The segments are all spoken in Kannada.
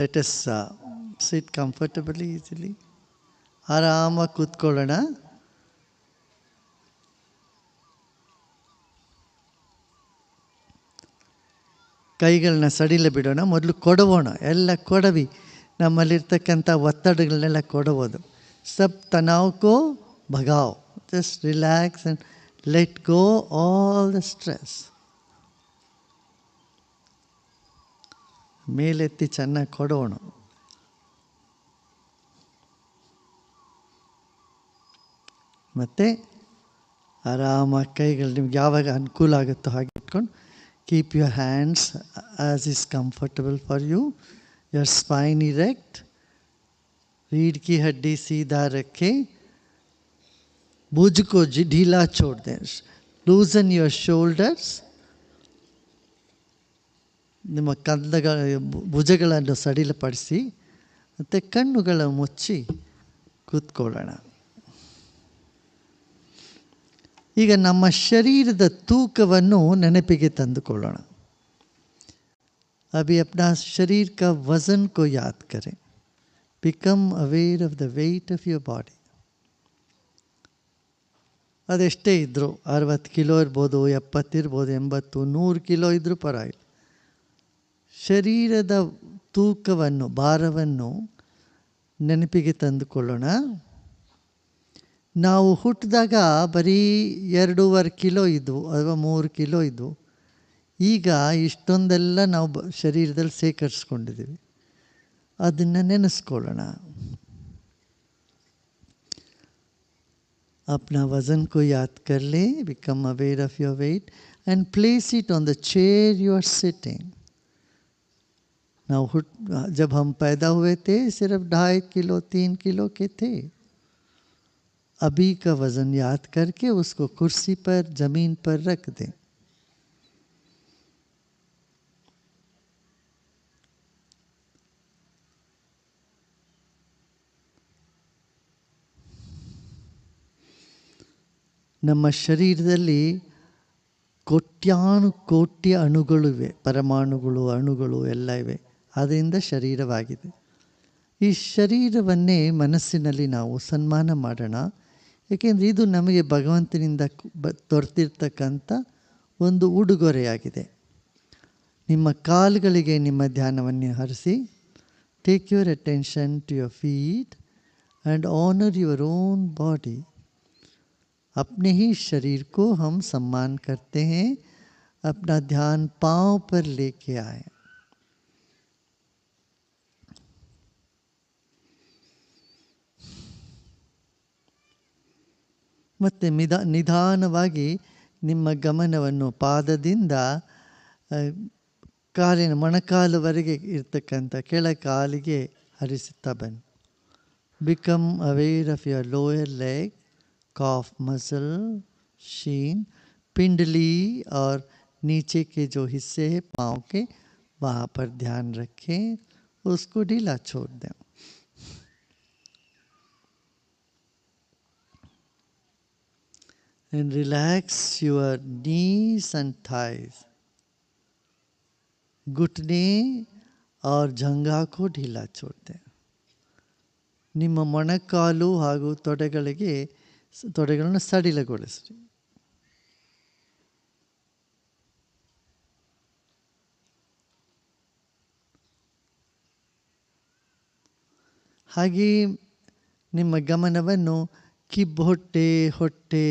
Let us sit comfortably, easily. ಆರಾಮಾಗಿ ಕೂತ್ಕೊಳ್ಳೋಣ. ಕೈಗಳನ್ನ ಸಡಿಲ ಬಿಡೋಣ. ಮೊದಲು ಕೊಡವೋಣ, ಎಲ್ಲ ಕೊಡವಿ. ನಮ್ಮಲ್ಲಿರ್ತಕ್ಕಂಥ ಒತ್ತಡಗಳನ್ನೆಲ್ಲ ಕೊಡಬೋದು. ಸಬ್ ತನಾವ್ ಕೋ ಭಗಾವ್. Just relax and let go all the stress. ಮೇಲೆತ್ತಿ ಚೆನ್ನಾಗಿ ಕೊಡೋಣ. ಮತ್ತು ಆರಾಮಾಗಿ ಕೈಗಳು ನಿಮ್ಗೆ ಯಾವಾಗ ಅನುಕೂಲ ಆಗುತ್ತೋ ಹಾಗೆ ಇಟ್ಕೊಂಡು keep your hands as is comfortable for you. Your spine erect. रीढ़ की हड्डी सीधा रखें. भुज को ढीला छोड़ दें. लूजन योर शोल्डर्स. ನಿಮ್ಮ ಭುಜಗಳನ್ನು ಸಡಿಲಪಡಿಸಿ ಮತ್ತು ಕಣ್ಣುಗಳ ಮುಚ್ಚಿ ಕೂತ್ಕೊಳ್ಳೋಣ. ಈಗ ನಮ್ಮ ಶರೀರದ ತೂಕವನ್ನು ನೆನಪಿಗೆ ತಂದುಕೊಳ್ಳೋಣ. अभी अपना शरीर का वज़न को याद करें. Become aware of the weight of your body. ಅದೆಷ್ಟೇ ಇದ್ದರೂ 60 ಕಿಲೋ ಇರ್ಬೋದು, 70 ಇರ್ಬೋದು, 80, 100 ಕಿಲೋ ಇದ್ದರೂ ಪರವಾಗಿಲ್ಲ. ಶರೀರದ ತೂಕವನ್ನು, ಭಾರವನ್ನು ನೆನಪಿಗೆ ತಂದುಕೊಳ್ಳೋಣ. ನಾವು ಹುಟ್ಟಿದಾಗ ಬರೀ 2.5 ಕಿಲೋ ಇದ್ವು ಅಥವಾ 3 ಕಿಲೋ ಇದ್ವು. ಈಗ ಇಷ್ಟೊಂದೆಲ್ಲ ನಾವು ಶರೀರದಲ್ಲಿ ಸೇಕರಿಸ್ಕೊಂಡಿದ್ದೀವಿ. ಅದನ್ನು ನೆನೆಸ್ಕೊಳ್ಳೋಣ. अपना वज़न को याद कर ले. Become aware of your weight and place it on the chair you are sitting. now जब हम पैदा हुए थे सिर्फ 2.5 किलो 3 किलो के थे. अभी का वज़न याद करके उसको कुर्सी पर, ज़मीन पर रख दें. ನಮ್ಮ ಶರೀರದಲ್ಲಿ ಕೋಟ್ಯಾನುಕೋಟಿ ಅಣುಗಳಿವೆ. ಪರಮಾಣುಗಳು, ಅಣುಗಳು ಎಲ್ಲ ಇವೆ. ಅದರಿಂದ ಶರೀರವಾಗಿದೆ. ಈ ಶರೀರವನ್ನೇ ಮನಸ್ಸಿನಲ್ಲಿ ನಾವು ಸನ್ಮಾನ ಮಾಡೋಣ. ಏಕೆಂದರೆ ಇದು ನಮಗೆ ಭಗವಂತನಿಂದ ದೊರೆತಿರ್ತಕ್ಕಂಥ ಒಂದು ಉಡುಗೊರೆಯಾಗಿದೆ. ನಿಮ್ಮ ಕಾಲುಗಳಿಗೆ ನಿಮ್ಮ ಧ್ಯಾನವನ್ನು ಹರಿಸಿ. Take your attention to your feet and honour your own body. अपने ही शरीर को हम सम्मान करते हैं. अपना ध्यान पांव पर लेके आए. ಮತ್ತೆ ನಿಧಾನವಾಗಿ ನಿಮ್ಮ ಗಮನವನ್ನು ಪಾದದಿಂದ ಕಾಲಿನ ಮೊಣಕಾಲುವರೆಗೆ ಇರ್ತಕ್ಕಂಥ ಕೆಳ ಕಾಲಿಗೆ ಹರಿಸುತ್ತಾ ಬನ್ನಿ. Become aware of your lower leg, calf muscle, shin, पिंडली और नीचे के जो हिस्से हैं पाँव के, वहाँ पर ध्यान रखें. उसको ढीला छोड़ दें. and relax your knees and thighs. घुटने और जंघा को ढीला छोड़ दें. ನಿಮ್ಮ ಮೊಣಕಾಲು ಹಾಗೂ ತೊಡೆಗಳನ್ನು ಸಡಿಲಗೊಳಿಸ್ರಿ. ಹಾಗೆ ನಿಮ್ಮ ಗಮನವನ್ನು ಕಿಬ್ಬೊಟ್ಟೆ, ಹೊಟ್ಟೆ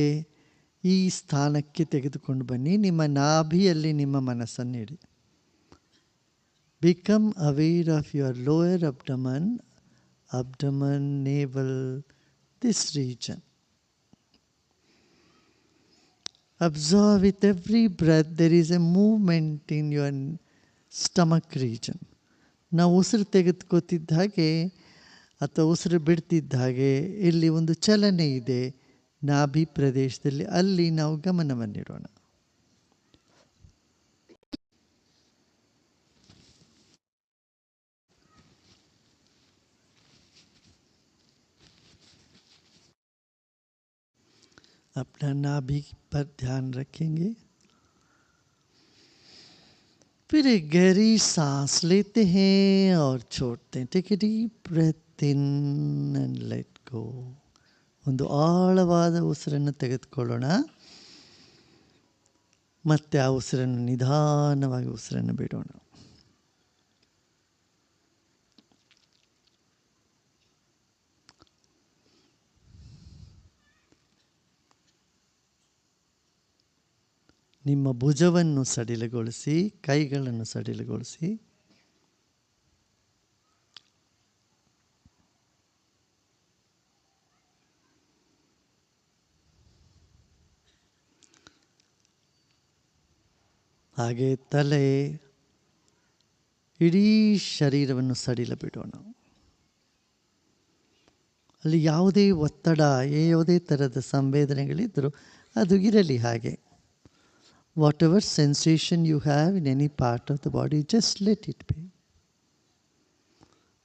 ಈ ಸ್ಥಾನಕ್ಕೆ ತೆಗೆದುಕೊಂಡು ಬನ್ನಿ. ನಿಮ್ಮ ನಾಭಿಯಲ್ಲಿ ನಿಮ್ಮ ಮನಸ್ಸನ್ನು ಇಡಿ. Become aware of your lower abdomen, navel, this region. Observe with every breath there is a movement in your stomach region. ನಾವು ಉಸಿರು ತೆಗೆದುಕೋತಿದ್ದ ಹಾಗೆ ಅಥವಾ ಉಸಿರು ಬಿಡ್ತಿದ್ದ ಹಾಗೆ ಇಲ್ಲಿ ಒಂದು ಚಲನೆ ಇದೆ ನಾಭಿ ಪ್ರದೇಶದಲ್ಲಿ. ಅಲ್ಲಿ ನಾವು ಗಮನವನ್ನಿಡೋಣ. अपना नाभि पर ध्यान रखेंगे. फिर एक गहरी सांस लेते हैं और छोड़ते हैं. Take a deep breath in and let go. ಒಂದು ಆಳವಾದ ಉಸಿರನ್ನು ತೆಗೆದುಕೊಳ್ಳೋಣ. ಮತ್ತೆ ಆ ಉಸಿರನ್ನು ನಿಧಾನವಾಗಿ ಉಸಿರನ್ನು ಬಿಡೋಣ. ನಿಮ್ಮ ಭುಜವನ್ನು ಸಡಿಲಗೊಳಿಸಿ, ಕೈಗಳನ್ನು ಸಡಿಲಗೊಳಿಸಿ. ಹಾಗೆ ತಲೆ, ಇಡೀ ಶರೀರವನ್ನು ಸಡಿಲ ಬಿಡೋಣ. ಅಲ್ಲಿ ಯಾವುದೇ ಒತ್ತಡ, ಯಾವುದೇ ಥರದ ಸಂವೇದನೆಗಳಿದ್ದರೂ ಅದು ಇರಲಿ ಹಾಗೆ. Whatever sensation you have in any part of the body, just let it be.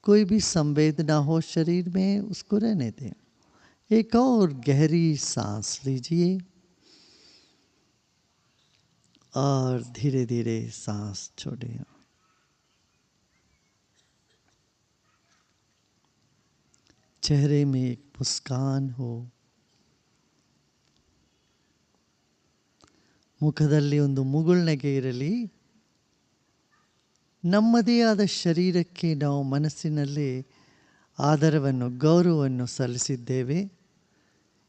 कोई भी संवेदना हो शरीर में, उसको रहने दें. एक और गहरी सांस लीजिए और धीरे धीरे सांस छोड़ें. चेहरे में एक मुस्कान हो, ಮುಖದಲ್ಲಿ ಒಂದು ಮುಗುಳ್ನಗೆ ಇರಲಿ. ನಮ್ಮದೇ ಆದ ಶರೀರಕ್ಕೆ ನಾವು ಮನಸ್ಸಿನಲ್ಲಿ ಆದರವನ್ನು, ಗೌರವವನ್ನು ಸಲ್ಲಿಸಿದ್ದೇವೆ.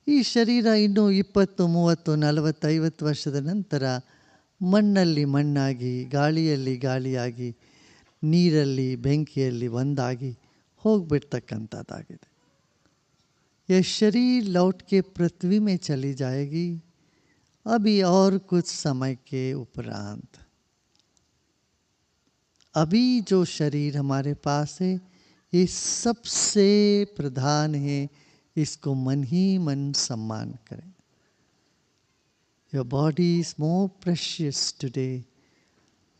ಈ ಶರೀರ ಇನ್ನೂ 20, 30, 40, 50 ವರ್ಷದ ನಂತರ ಮಣ್ಣಲ್ಲಿ ಮಣ್ಣಾಗಿ, ಗಾಳಿಯಲ್ಲಿ ಗಾಳಿಯಾಗಿ, ನೀರಲ್ಲಿ ಬೆಂಕಿಯಲ್ಲಿ ಒಂದಾಗಿ ಹೋಗ್ಬಿಡ್ತಕ್ಕಂಥದ್ದಾಗಿದೆ. ये शरीर लौट के पृथ्वी में चली जाएगी अभी और कुछ समय के उपरांत. अभी जो शरीर हमारे पास है ये सबसे प्रधान है, इसको मन ही मन सम्मान करें. Your body is more precious today.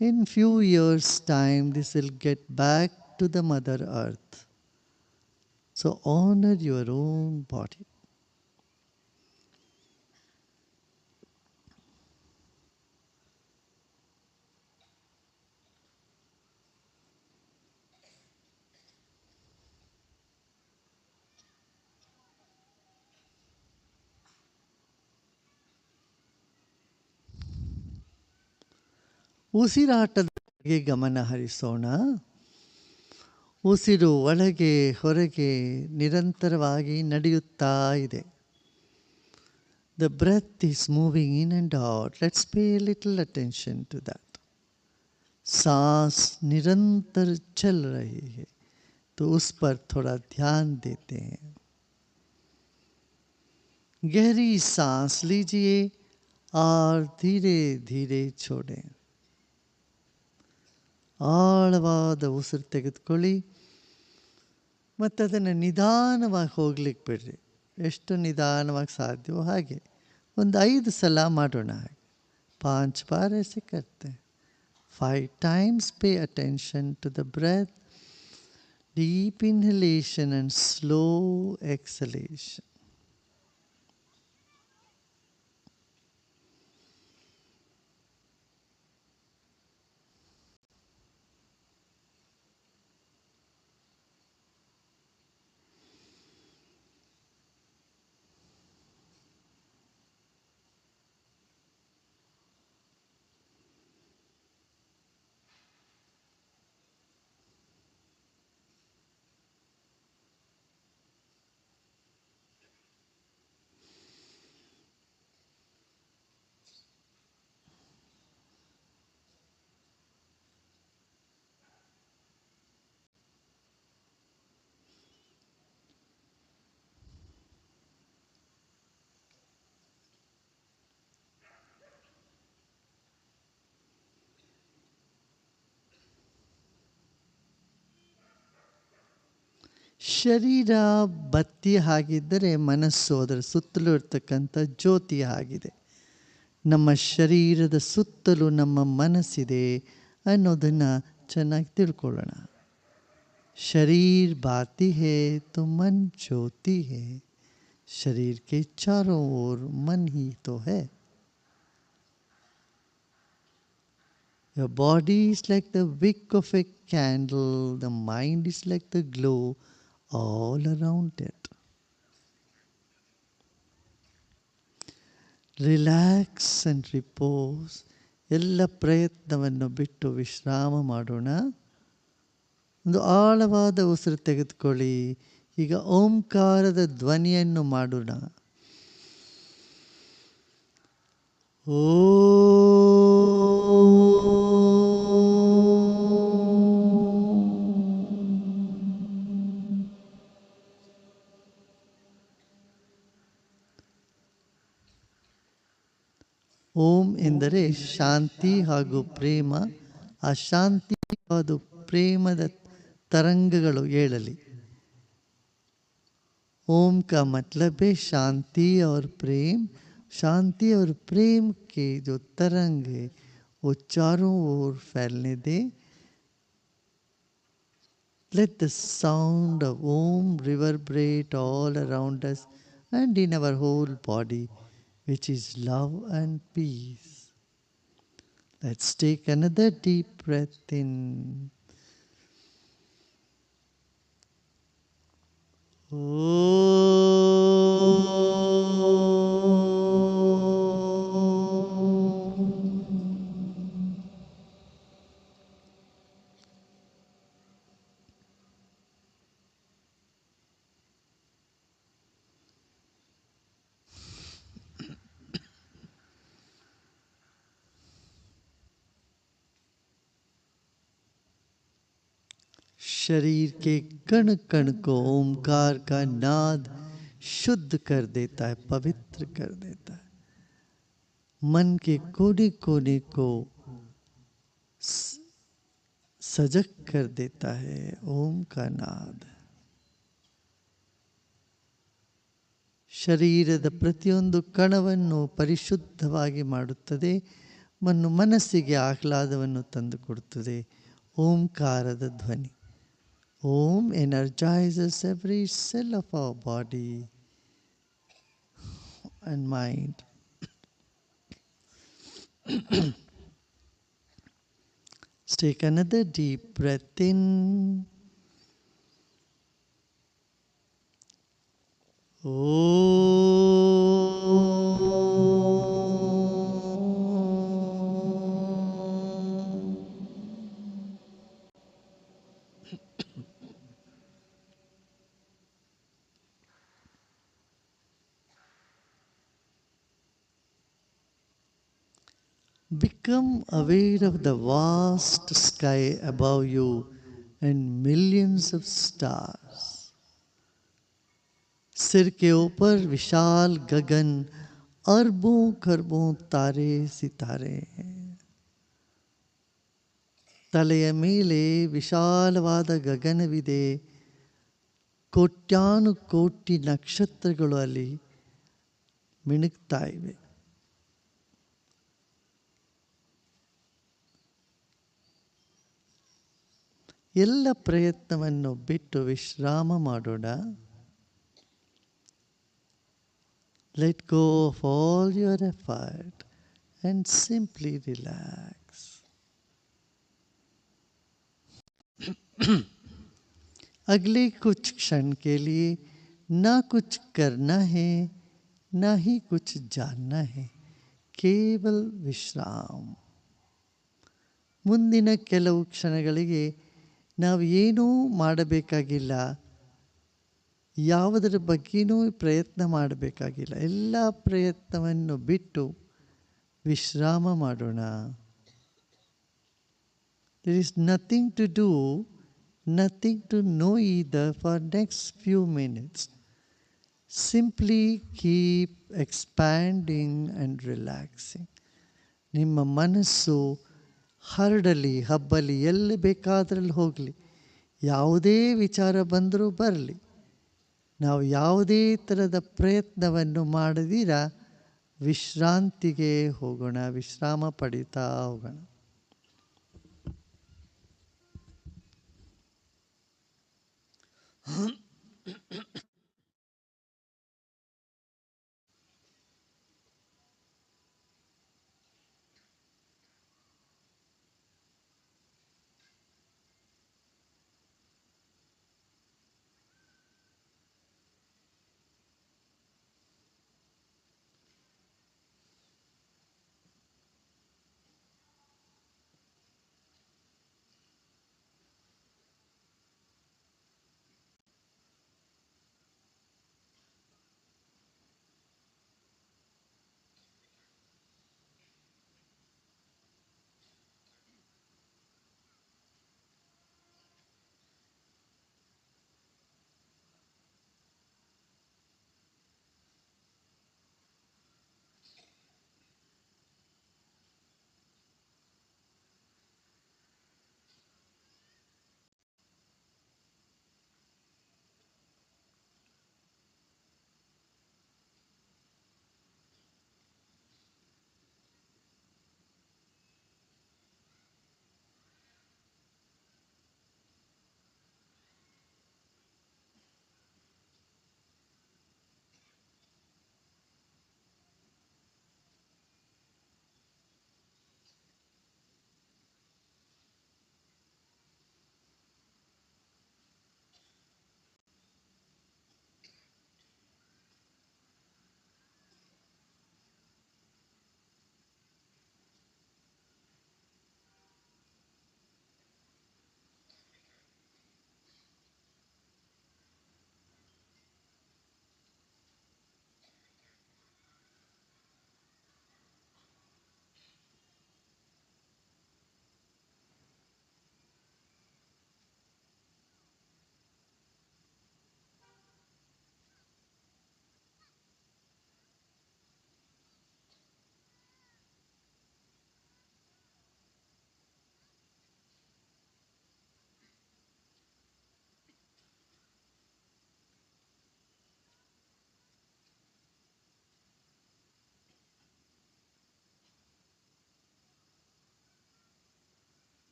In few years time this will get back to the mother earth. So honor your own body. ಉಸಿರಾಟದ ಬಗ್ಗೆ ಗಮನ ಹರಿಸೋಣ. ಉಸಿರು ಒಳಗೆ ಹೊರಗೆ ನಿರಂತರವಾಗಿ ನಡೆಯುತ್ತಾ ಇದೆ. The breath is moving in and out. Let's pay a little attention to that. सांस निरंतर चल रही है तो उस पर थोड़ा ध्यान देते हैं. गहरी सांस लीजिए और धीरे धीरे छोड़ें. ಆಳವಾದ ಉಸಿರು ತೆಗೆದುಕೊಳ್ಳಿ ಮತ್ತು ಅದನ್ನು ನಿಧಾನವಾಗಿ ಹೋಗ್ಲಿಕ್ಕೆ ಬಿಡ್ರಿ. ಎಷ್ಟು ನಿಧಾನವಾಗಿ ಸಾಧ್ಯವೋ ಹಾಗೆ ಒಂದು 5 ಸಲ ಮಾಡೋಣ. 5 बार ऐसे करते हैं. 5 times pay attention to the breath, deep inhalation and slow exhalation. ಶರೀರ ಬತ್ತಿ ಹಾಗಿದ್ದರೆ ಮನಸ್ಸು ಅದರ ಸುತ್ತಲೂ ಇರ್ತಕ್ಕಂಥ ಜ್ಯೋತಿ ಆಗಿದೆ. ನಮ್ಮ ಶರೀರದ ಸುತ್ತಲೂ ನಮ್ಮ ಮನಸ್ಸಿದೆ ಅನ್ನೋದನ್ನು ಚೆನ್ನಾಗಿ ತಿಳ್ಕೊಳ್ಳೋಣ. ಶರೀರ ಬಾತಿ ಹೇ ತೋ ಮನ್ ಜ್ಯೋತಿ ಹೇ. ಶರೀರ ಕೆ ಚಾರೋं ओर मन ही तो है. Your body is like the wick of a candle. The mind is like the glow all around it. Relax and repose. ಎಲ್ಲ ಪ್ರಯತ್ನವನ್ನು ಬಿಟ್ಟು ವಿಶ್ರಾಮ ಮಾಡೋಣ. ಒಂದು ಆಳವಾದ ಉಸಿರು ತೆಗೆದುಕೊಳ್ಳಿ. ಈಗ ಓಂಕಾರದ ಧ್ವನಿಯನ್ನು ಮಾಡೋಣ. ಓ ಓಂ ಎಂದರೆ ಶಾಂತಿ ಹಾಗೂ ಪ್ರೇಮ. ಆ ಶಾಂತಿ ಅದು ಪ್ರೇಮದ तरंगಗಳು ಏಳಲಿ. ओम का मतलब है शांति और प्रेम. शांति और प्रेम के जो तरंग है वो चारों ओर फैलने दे. Let the sound of Om reverberate all around us and in our whole body, which is love and peace. Let's take another deep breath in. शरीर के कण कण को ओंकार का नाद शुद्ध कर देता है, पवित्र कर देता है. मन के कोने कोने को सजग कर देता है ओम का नाद. ಶರೀರದ ಪ್ರತಿಯೊಂದು ಕಣವನ್ನು ಪರಿಶುದ್ಧವಾಗಿ ಮಾಡುತ್ತದೆ. ಮನಸ್ಸಿಗೆ ಆಹ್ಲಾದವನ್ನು ತಂದುಕೊಡುತ್ತದೆ ಓಂಕಾರದ ಧ್ವನಿ. Om energizes every cell of our body and mind. Let's take another deep breath in. Become aware of the vast sky above you and millions of stars. सिर के ऊपर विशाल गगन, अरबों खरबों तारे सितारे हैं. ತಲೆಯ ಮೇಲೆ ವಿಶಾಲವಾದ ಗಗನವಿದೆ. ಕೋಟ್ಯಾನು ಕೋಟಿ ನಕ್ಷತ್ರಗಳು ಅಲ್ಲಿ ಮಿಣುಕ್ತಾ ಇವೆ. ಎಲ್ಲ ಪ್ರಯತ್ನವನ್ನು ಬಿಟ್ಟು ವಿಶ್ರಾಮ ಮಾಡೋಣ. Let go of all your effort and simply relax. अगले कुछ क्षण के लिए ना कुछ करना है, ना ही कुछ जानना है, केवल विश्राम. ಮುಂದಿನ ಕೆಲವು ಕ್ಷಣಗಳಿಗೆ ನಾವು ಏನೂ ಮಾಡಬೇಕಾಗಿಲ್ಲ, ಯಾವುದರ ಬಗ್ಗೆಯೂ ಪ್ರಯತ್ನ ಮಾಡಬೇಕಾಗಿಲ್ಲ. ಎಲ್ಲ ಪ್ರಯತ್ನವನ್ನು ಬಿಟ್ಟು ವಿಶ್ರಾಮ ಮಾಡೋಣ. There is nothing to do, nothing to know either for next few minutes. Simply keep expanding and relaxing. ನಿಮ್ಮ ಮನಸ್ಸು ಹರಡಲಿ, ಹಬ್ಬಲಿ, ಎಲ್ಲಿ ಬೇಕಾದ್ರಲ್ಲಿ ಹೋಗಲಿ, ಯಾವುದೇ ವಿಚಾರ ಬಂದರೂ ಬರಲಿ, ನಾವು ಯಾವುದೇ ಥರದ ಪ್ರಯತ್ನವನ್ನು ಮಾಡದಿರ ವಿಶ್ರಾಂತಿಗೆ ಹೋಗೋಣ, ವಿಶ್ರಾಮ ಪಡೀತಾ ಹೋಗೋಣ.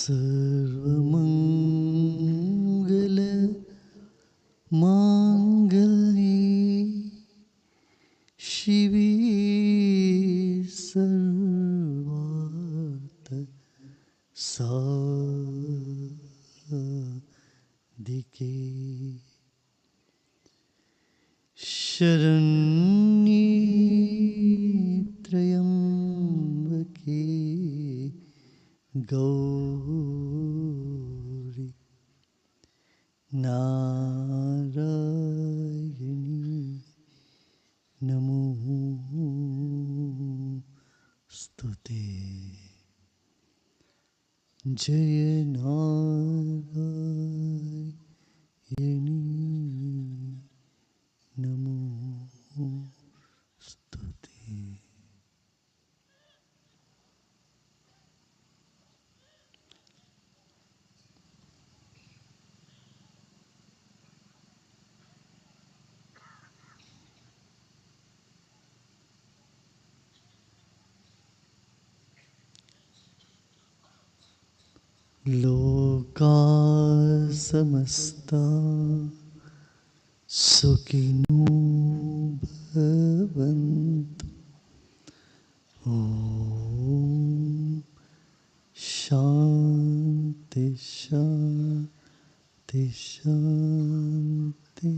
सर्वमंगल मांगल्ये शिवे सर्वार्थ साधिके शरण्ये त्र्यंबके गौरी नारायणी नमोस्तुते। जय नारायणी नमोस्तुते। लोका समस्ता सुखिनो भवन्तु। ओम शांति शांति शांति।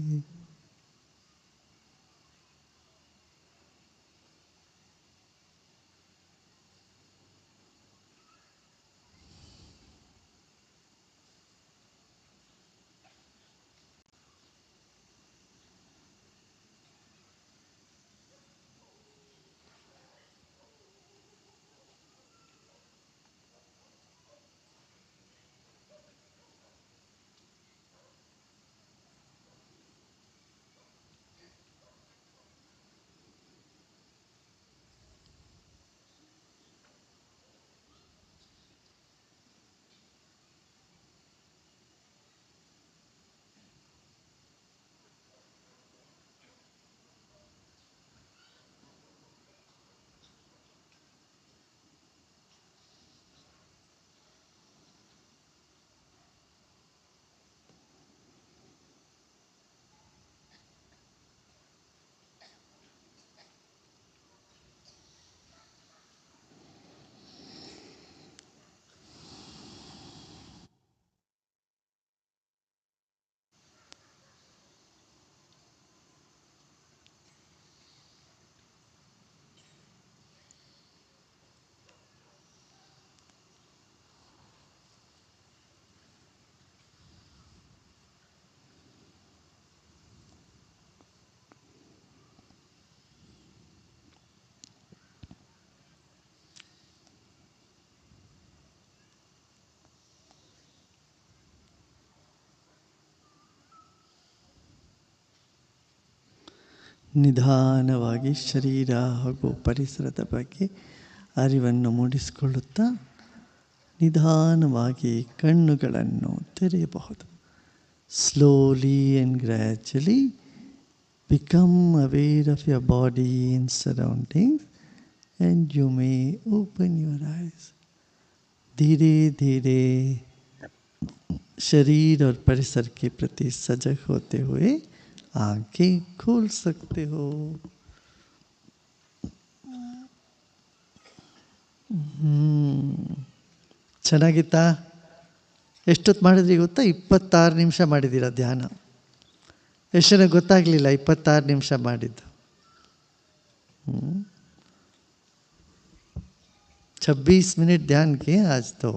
ನಿಧಾನವಾಗಿ ಶರೀರ ಹಾಗೂ ಪರಿಸರದ ಬಗ್ಗೆ ಅರಿವನ್ನು ಮೂಡಿಸಿಕೊಳ್ಳುತ್ತಾ ನಿಧಾನವಾಗಿ ಕಣ್ಣುಗಳನ್ನು ತೆರೆಯಬಹುದು. Slowly and gradually become aware of your body and surroundings and you may open your eyes. धीरे धीरे शरीर और परिसर के प्रति सजग होते हुए आंखें खोल सकते हो. ಚೆನ್ನಾಗಿತ್ತಾ? ಎಷ್ಟೊತ್ತು ಮಾಡಿದ್ರಿ ಗೊತ್ತಾ? 26 ನಿಮಿಷ ಮಾಡಿದ್ದೀರ ಧ್ಯಾನ. ಎಷ್ಟು ಜನ ಗೊತ್ತಾಗಲಿಲ್ಲ 26 ನಿಮಿಷ ಮಾಡಿದ್ದು? 26 मिनट ध्यान किए आज तो.